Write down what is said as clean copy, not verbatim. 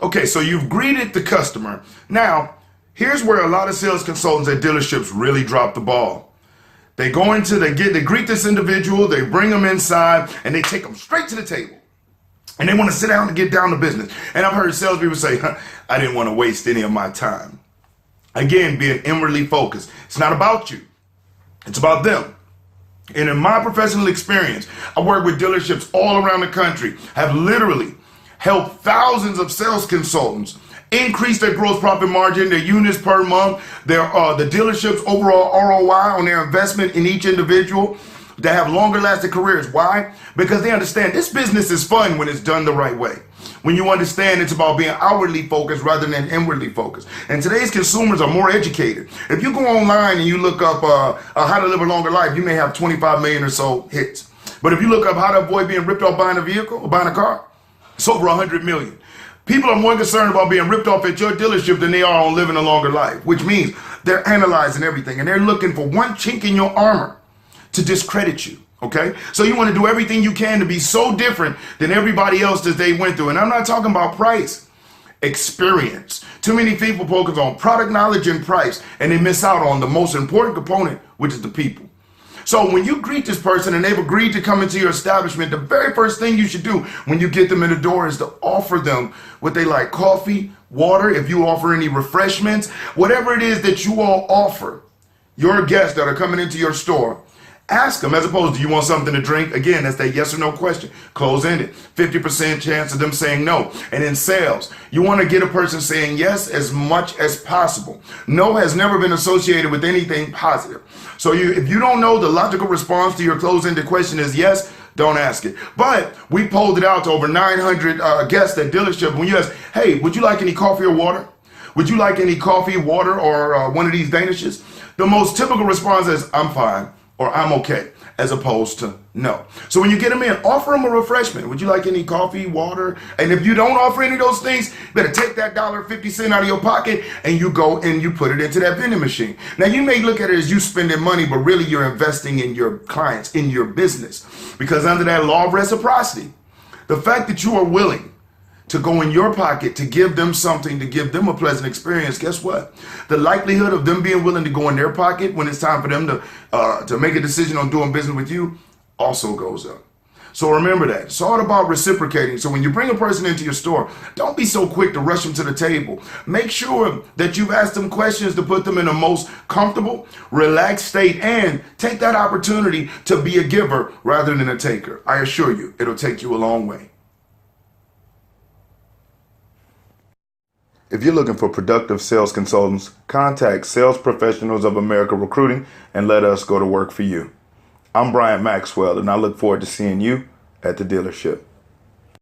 Okay, so you've greeted the customer. Now, here's where a lot of sales consultants at dealerships really drop the ball. They greet this individual, they bring them inside, and they take them straight to the table. And they want to sit down and get down to business. And I've heard salespeople say, I didn't want to waste any of my time. Again, being inwardly focused. It's not about you. It's about them. And in my professional experience, I work with dealerships all around the country, have literally helped thousands of sales consultants increase their gross profit margin, their units per month, the dealership's overall ROI on their investment in each individual. They have longer lasting careers. Why? Because they understand this business is fun when it's done the right way. When you understand it's about being outwardly focused rather than inwardly focused. And today's consumers are more educated. If you go online and you look up how to live a longer life, you may have 25 million or so hits. But if you look up how to avoid being ripped off buying a vehicle or buying a car, it's over 100 million. People are more concerned about being ripped off at your dealership than they are on living a longer life, which means they're analyzing everything and they're looking for one chink in your armor to discredit you. Okay, so you want to do everything you can to be so different than everybody else that they went through. And I'm not talking about price, experience. Too many people focus on product knowledge and price, and they miss out on the most important component, which is the people. So when you greet this person and they've agreed to come into your establishment, the very first thing you should do when you get them in the door is to offer them what they like: coffee, water, if you offer any refreshments, whatever it is that you all offer your guests that are coming into your store. Ask them, as opposed to, you want something to drink? Again, that's that yes or no question. Close-ended. 50% chance of them saying no. And in sales, you want to get a person saying yes as much as possible. No has never been associated with anything positive. So if you don't know the logical response to your close-ended question is yes, don't ask it. But we polled it out to over 900 guests at dealership. When you ask, hey, would you like any coffee or water? Would you like any coffee, water, or one of these danishes? The most typical response is, I'm fine, or I'm okay, as opposed to no. So when you get them in, offer them a refreshment. Would you like any coffee, water? And if you don't offer any of those things, you better take that $1.50 out of your pocket and you go and you put it into that vending machine. Now you may look at it as you spending money, but really you're investing in your clients, in your business. Because under that law of reciprocity, the fact that you are willing to go in your pocket to give them something, to give them a pleasant experience, guess what? The likelihood of them being willing to go in their pocket when it's time for them to make a decision on doing business with you also goes up. So remember that. It's all about reciprocating. So when you bring a person into your store, don't be so quick to rush them to the table. Make sure that you've asked them questions to put them in the most comfortable, relaxed state, and take that opportunity to be a giver rather than a taker. I assure you, it'll take you a long way. If you're looking for productive sales consultants, contact Sales Professionals of America Recruiting and let us go to work for you. I'm Brian Maxwell, and I look forward to seeing you at the dealership.